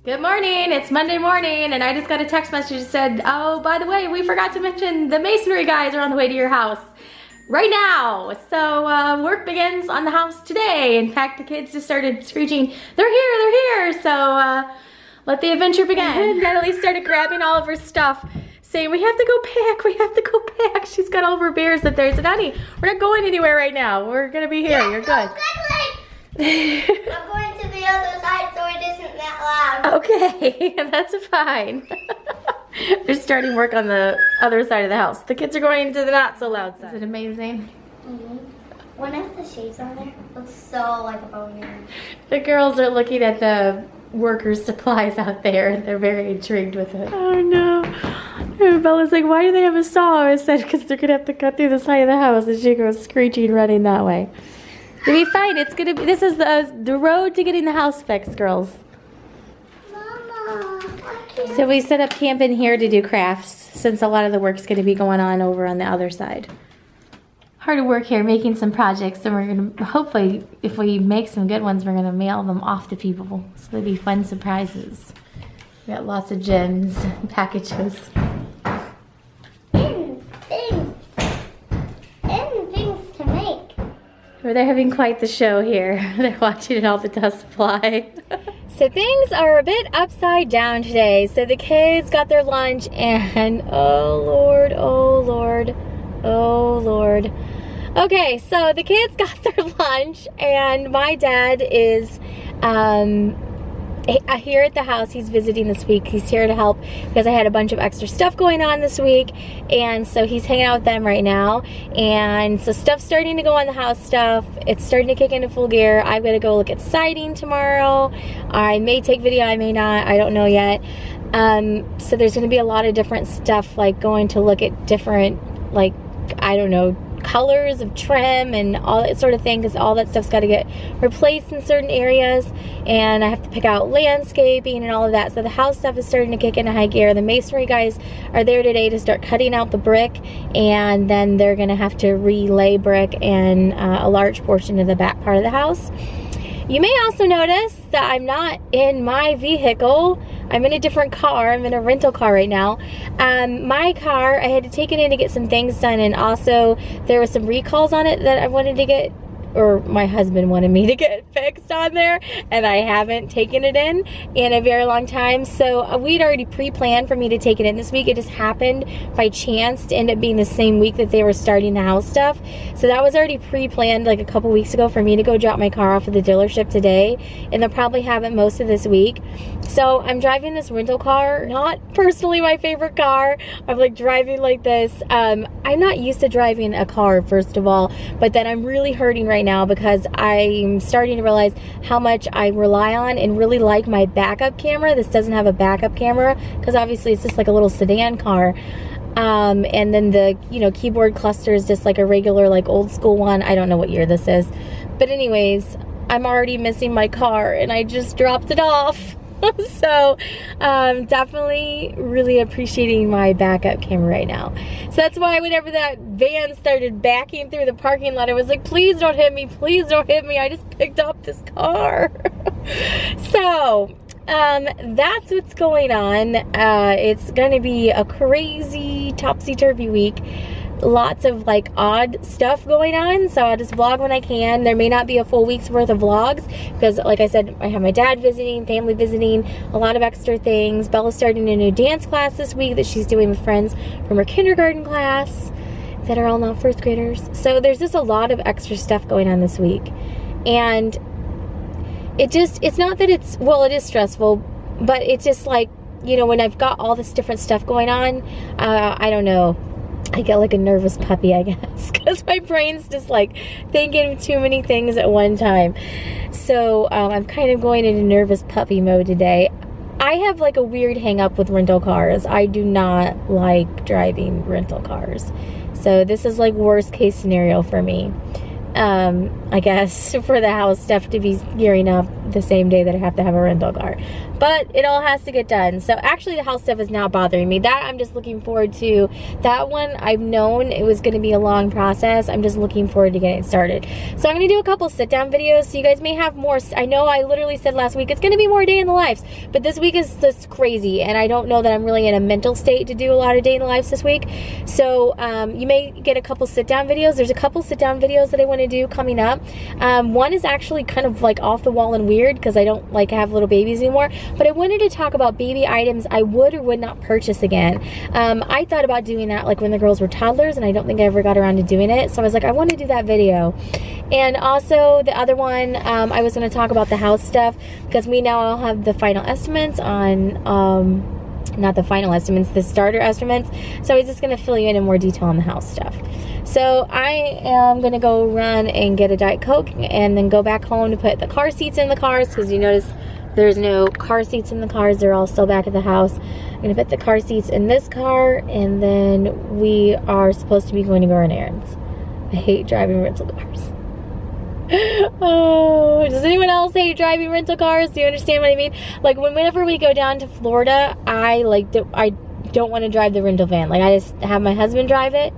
Good morning, it's Monday morning and I just got a text message that said, oh, by the way, we forgot to mention the masonry guys are on the way to your house right now. So work begins on the house today. In fact, the kids just started screeching, they're here. So let the adventure begin. Natalie started grabbing all of her stuff, saying, we have to go back. She's got all of her beers up there. I said, honey, we're not going anywhere right now. We're gonna be here, you're good. I'm going to the other side so it isn't that loud. Okay, that's fine. They're starting work on the other side of the house. The kids are going to the not so loud side. Is it amazing? Mm-hmm. One of the shades on there looks so like a bone. The girls are looking at the workers' supplies out there. They're very intrigued with it. Oh no. And Bella's like, why do they have a saw? I said, because they're gonna have to cut through the side of the house. And she goes screeching, running that way. It'll be fine. It's gonna be. This is the road to getting the house fixed, girls. Mama, I can't. So we set up camp in here to do crafts, since a lot of the work's gonna be going on over on the other side. Hard work here, making some projects, and we're gonna hopefully, if we make some good ones, we're gonna mail them off to people. So they'll be fun surprises. We got lots of gems and packages. Things to make. Well, they're having quite the show here. They're watching it all the dust fly. So things are a bit upside down today. So the kids got their lunch and oh Lord, oh Lord, oh Lord. Okay, so the kids got their lunch and my dad is here at the house. He's visiting this week. He's here to help because I had a bunch of extra stuff going on this week, and so he's hanging out with them right now. And so stuff's starting to go on the house stuff. It's starting to kick into full gear. I'm gonna go look at siding tomorrow. I may take video, I may not, I don't know yet. So there's gonna be a lot of different stuff, like going to look at different, like, I don't know, colors of trim and all that sort of thing, because all that stuff's got to get replaced in certain areas, and I have to pick out landscaping and all of that. So the house stuff is starting to kick into high gear. The masonry guys are there today to start cutting out the brick, and then they're gonna have to relay brick and a large portion of the back part of the house. You may also notice that I'm not in my vehicle. I'm in a different car. I'm in a rental car right now. My car, I had to take it in to get some things done, and also there was some recalls on it that I wanted to get, or my husband wanted me to get fixed on there, and I haven't taken it in a very long time. So we'd already pre-planned for me to take it in this week. It just happened by chance to end up being the same week that they were starting the house stuff. So that was already pre-planned like a couple weeks ago for me to go drop my car off at the dealership today, and they'll probably have it most of this week. So I'm driving this rental car, not personally my favorite car. I'm like driving like this. I'm not used to driving a car, first of all, but then I'm really hurting right now because I'm starting to realize how much I rely on and really like my backup camera. This doesn't have a backup camera because obviously it's just like a little sedan car. And then the, keyboard cluster is just like a regular, like old school one. I don't know what year this is. But anyways, I'm already missing my car and I just dropped it off. So definitely really appreciating my backup camera right now. So that's why whenever that van started backing through the parking lot, I was like, please don't hit me, please don't hit me. I just picked up this car. So that's what's going on. It's gonna be a crazy topsy-turvy week. Lots of like odd stuff going on, so I'll just vlog when I can. There may not be a full week's worth of vlogs because, like I said, I have my dad visiting, family visiting, a lot of extra things. Bella's starting a new dance class this week that she's doing with friends from her kindergarten class that are all now first graders. So there's just a lot of extra stuff going on this week, and it's not that it's, well, it is stressful, but it's just like, when I've got all this different stuff going on, I don't know, I get like a nervous puppy, I guess, because my brain's just like thinking of too many things at one time. So I'm kind of going into nervous puppy mode today. I have like a weird hang up with rental cars. I do not like driving rental cars. So this is like worst case scenario for me. I guess, for the house stuff to be gearing up the same day that I have to have a rental car. But it all has to get done. So actually the house stuff is not bothering me. That I'm just looking forward to. That one I've known it was going to be a long process. I'm just looking forward to getting it started. So I'm going to do a couple sit down videos so you guys may have more. I know I literally said last week it's going to be more day in the lives, but this week is just crazy and I don't know that I'm really in a mental state to do a lot of day in the lives this week. So you may get a couple sit down videos. There's a couple sit down videos that I want to do coming up. One is actually kind of like off the wall and weird because I don't like have little babies anymore, but I wanted to talk about baby items I would or would not purchase again. I thought about doing that like when the girls were toddlers, and I don't think I ever got around to doing it, so I was like, I want to do that video. And also the other one, I was going to talk about the house stuff because we now all have the final estimates on not the final estimates, the starter estimates. So I was just going to fill you in more detail on the house stuff. So I am going to go run and get a Diet Coke and then go back home to put the car seats in the cars, because you notice there's no car seats in the cars. They're all still back at the house. I'm going to put the car seats in this car, and then we are supposed to be going to go on errands. I hate driving rental cars. Oh, does anyone else hate driving rental cars? Do you understand what I mean? Like whenever we go down to Florida, I don't want to drive the rental van. Like I just have my husband drive it,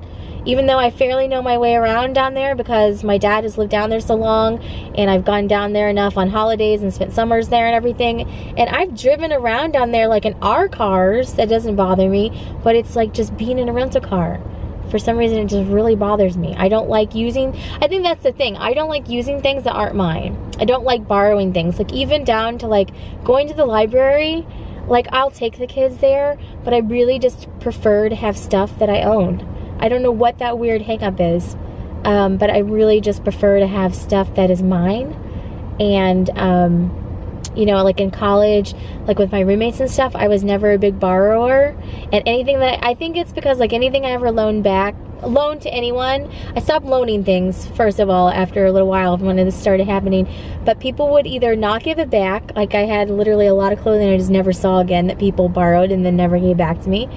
even though I fairly know my way around down there because my dad has lived down there so long and I've gone down there enough on holidays and spent summers there and everything. And I've driven around down there like in our cars. That doesn't bother me, but it's like just being in a rental car. For some reason, it just really bothers me. I don't like using, I think that's the thing. I don't like using things that aren't mine. I don't like borrowing things. Like even down to like going to the library, like I'll take the kids there, but I really just prefer to have stuff that I own. I don't know what that weird hang up is, but I really just prefer to have stuff that is mine. And, you know, like in college, like with my roommates and stuff, I was never a big borrower. And anything that I think it's because like anything I ever loaned to anyone, I stopped loaning things, first of all, after a little while when this started happening. But people would either not give it back, like I had literally a lot of clothing I just never saw again that people borrowed and then never gave back to me,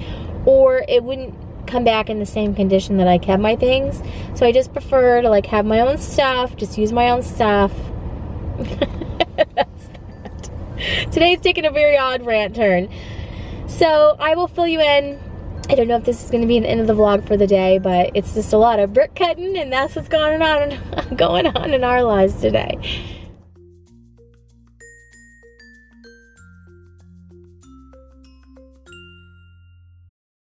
or it wouldn't come back in the same condition that I kept my things. So I just prefer to like have my own stuff, just use my own stuff. That's that. Today's taking a very odd rant turn. So I will fill you in. I don't know if this is going to be the end of the vlog for the day, but it's just a lot of brick cutting, and that's what's going on in our lives today.